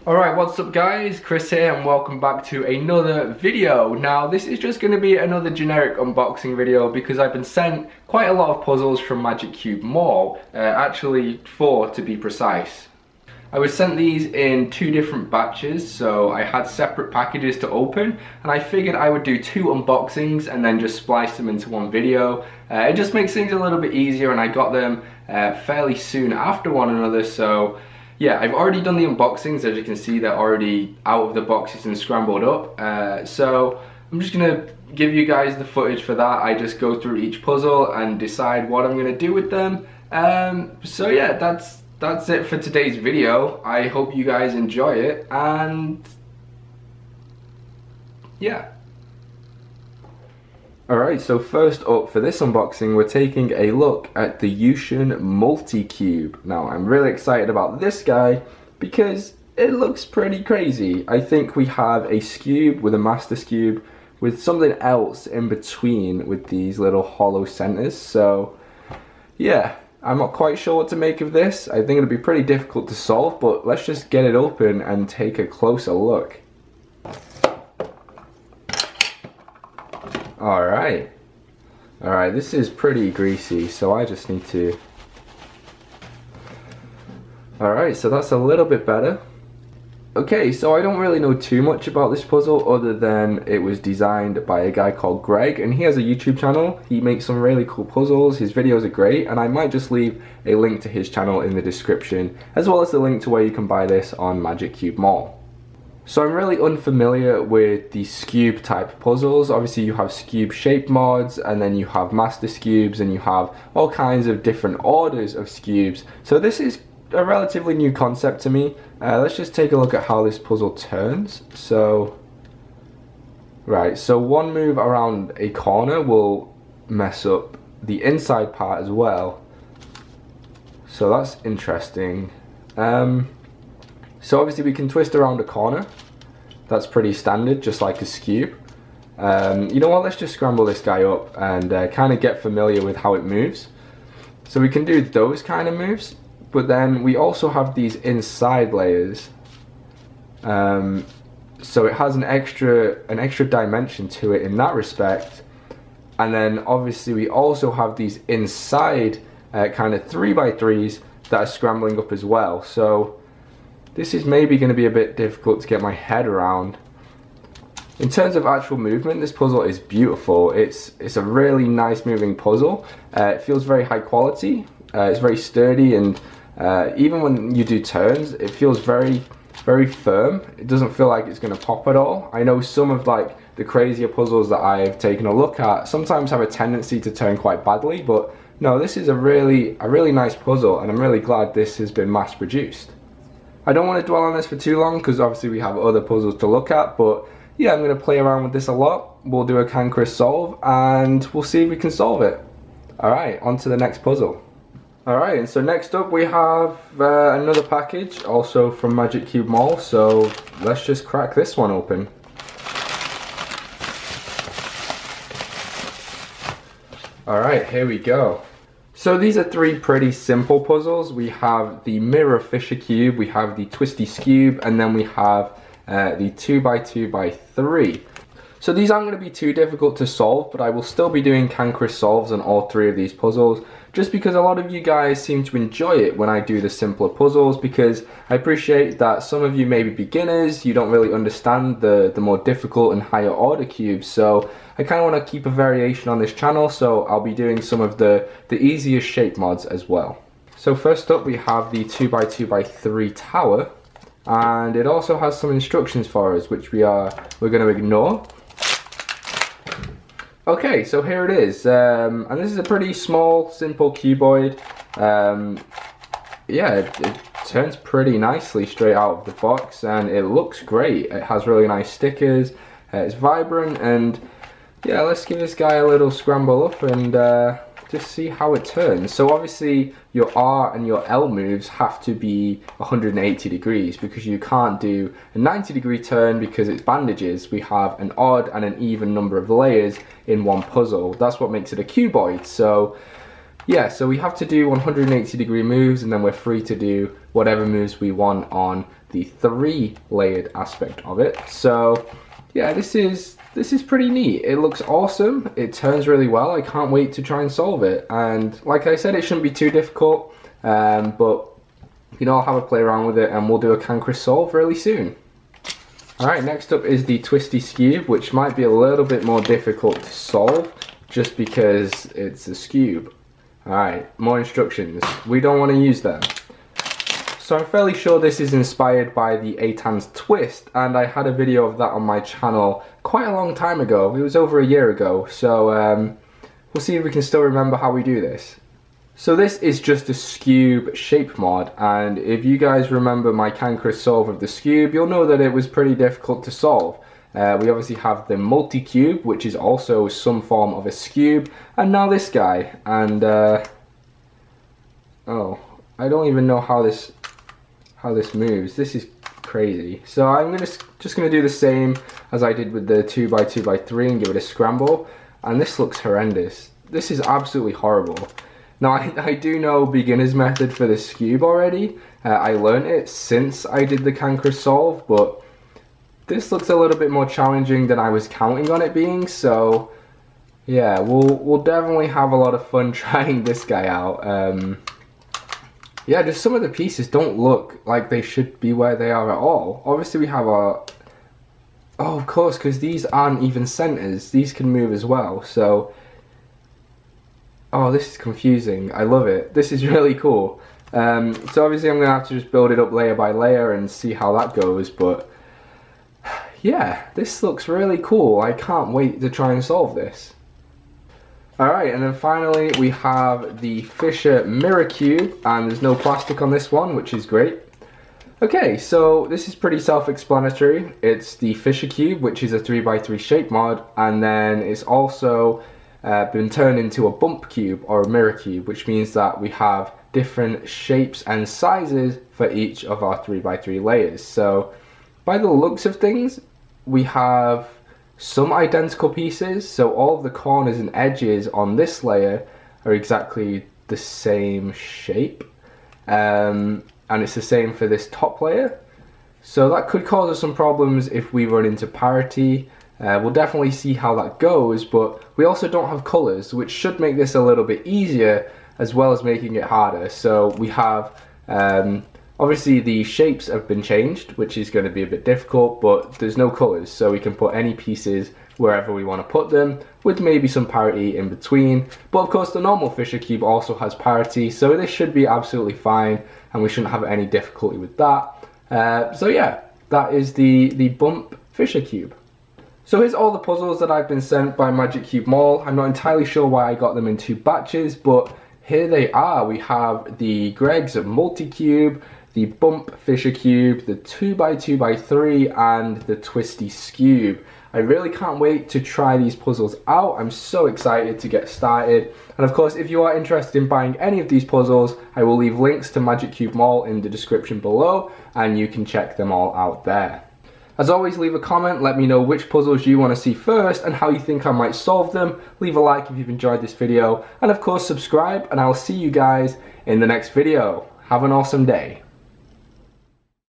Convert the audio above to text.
Alright, what's up guys? Chris here and welcome back to another video. Now this is just going to be another generic unboxing video because I've been sent quite a lot of puzzles from MagicCubeMall, actually 4 to be precise. I was sent these in 2 different batches, so I had separate packages to open, and I figured I would do 2 unboxings and then just splice them into one video. It just makes things a little bit easier, and I got them fairly soon after one another, so yeah, I've already done the unboxings. As you can see, they're already out of the boxes and scrambled up. So I'm just gonna give you guys the footage for that. I just go through each puzzle and decide what I'm gonna do with them. So yeah, that's it for today's video. I hope you guys enjoy it, and yeah. Alright, so first up for this unboxing, we're taking a look at the Yushin Multi-Cube. Now, I'm really excited about this guy because it looks pretty crazy. I think we have a Scube with a Master Scube with something else in between with these little hollow centers. So, yeah, I'm not quite sure what to make of this. I think it'll be pretty difficult to solve, but let's just get it open and take a closer look. Alright, this is pretty greasy, so I just need to... Alright, so that's a little bit better. Okay, so I don't really know too much about this puzzle other than it was designed by a guy called Greg, and he has a YouTube channel. He makes some really cool puzzles, his videos are great, and I might just leave a link to his channel in the description, as well as the link to where you can buy this on MagicCubeMall. So I'm really unfamiliar with the Scube type puzzles. Obviously you have Scube shape mods, and then you have Master Scubes, and you have all kinds of different orders of Scubes. So this is a relatively new concept to me. Let's just take a look at how this puzzle turns. So, right, so one move around a corner will mess up the inside part as well. So that's interesting. So obviously we can twist around a corner. That's pretty standard, just like a Scube. You know what, let's just scramble this guy up and kind of get familiar with how it moves. So we can do those kind of moves, but then we also have these inside layers. So it has an extra dimension to it in that respect. And then obviously we also have these inside kind of 3x3s that are scrambling up as well. So this is maybe going to be a bit difficult to get my head around. In terms of actual movement, this puzzle is beautiful. It's a really nice moving puzzle. It feels very high quality. It's very sturdy, and even when you do turns, it feels very, very firm. It doesn't feel like it's going to pop at all. I know some of like the crazier puzzles that I've taken a look at sometimes have a tendency to turn quite badly, but no, this is a really nice puzzle, and I'm really glad this has been mass produced. I don't want to dwell on this for too long because obviously we have other puzzles to look at, but yeah, I'm going to play around with this a lot. We'll do a Can Chris solve and we'll see if we can solve it. Alright, on to the next puzzle. Alright, and so next up we have another package, also from MagicCubeMall, so let's just crack this one open. Alright, here we go. So these are 3 pretty simple puzzles. We have the Mirror Fisher Cube, we have the Twisty Scube, and then we have the 2x2x3. So these aren't going to be too difficult to solve, but I will still be doing Can Chris solves on all 3 of these puzzles, just because a lot of you guys seem to enjoy it when I do the simpler puzzles, because I appreciate that some of you may be beginners, you don't really understand the more difficult and higher order cubes, so I kind of want to keep a variation on this channel, so I'll be doing some of the easiest shape mods as well. So first up we have the 2x2x3 tower, and it also has some instructions for us, which we're going to ignore. Okay, so here it is, and this is a pretty small, simple cuboid. Yeah, it turns pretty nicely straight out of the box, and it looks great. It has really nice stickers, it's vibrant, and yeah, let's give this guy a little scramble up and just see how it turns. So obviously your R and your L moves have to be 180 degrees because you can't do a 90-degree turn because it's bandages. We have an odd and an even number of layers in one puzzle. That's what makes it a cuboid. So yeah, so we have to do 180-degree moves, and then we're free to do whatever moves we want on the 3-layered aspect of it. So yeah, this is pretty neat. It looks awesome. It turns really well. I can't wait to try and solve it. And like I said, it shouldn't be too difficult, but you know, I'll have a play around with it and we'll do a Cancris solve really soon. Alright, next up is the Twisty Cube, which might be a little bit more difficult to solve just because it's a cube. Alright, more instructions. We don't want to use them. So I'm fairly sure this is inspired by the Eitan's Twist, and I had a video of that on my channel quite a long time ago. It was over a year ago, so we'll see if we can still remember how we do this. So this is just a Scube shape mod, and if you guys remember my Cancris solve of the Scube, you'll know that it was pretty difficult to solve. We obviously have the multi-cube, which is also some form of a Scube, and now this guy, and oh, I don't even know how this moves. This is crazy. So I'm just gonna do the same as I did with the 2x2x3 and give it a scramble, and this looks horrendous. This is absolutely horrible. Now I do know beginner's method for this Scube already. I learned it since I did the Cancris solve, but this looks a little bit more challenging than I was counting on it being, so yeah, we'll definitely have a lot of fun trying this guy out. Yeah, just some of the pieces don't look like they should be where they are at all. Obviously we have our... Oh, of course, because these aren't even centers. These can move as well, so... Oh, this is confusing. I love it. This is really cool. So obviously I'm going to have to just build it up layer by layer and see how that goes, but... Yeah, this looks really cool. I can't wait to try and solve this. Alright, and then finally we have the Fisher Mirror Cube, and there's no plastic on this one, which is great. Okay, so this is pretty self-explanatory. It's the Fisher Cube, which is a 3x3 shape mod, and then it's also been turned into a bump cube or a mirror cube, which means that we have different shapes and sizes for each of our 3x3 layers. So by the looks of things, we have some identical pieces, so all of the corners and edges on this layer are exactly the same shape, and it's the same for this top layer, so that could cause us some problems if we run into parity. We'll definitely see how that goes, but we also don't have colors, which should make this a little bit easier as well as making it harder. So we have obviously the shapes have been changed, which is going to be a bit difficult, but there's no colors, so we can put any pieces wherever we want to put them, with maybe some parity in between. But of course the normal Fisher Cube also has parity, so this should be absolutely fine, and we shouldn't have any difficulty with that. So yeah, that is the Bump Fisher Cube. So here's all the puzzles that I've been sent by MagicCubeMall. I'm not entirely sure why I got them in 2 batches, but here they are. We have the Greg's multi-cube, the Bump Fisher Cube, the 2x2x3, and the Twisty Scube. I really can't wait to try these puzzles out. I'm so excited to get started. And of course, if you are interested in buying any of these puzzles, I will leave links to MagicCubeMall in the description below, and you can check them all out there. As always, leave a comment, let me know which puzzles you want to see first and how you think I might solve them. Leave a like if you've enjoyed this video, and of course subscribe, and I'll see you guys in the next video. Have an awesome day.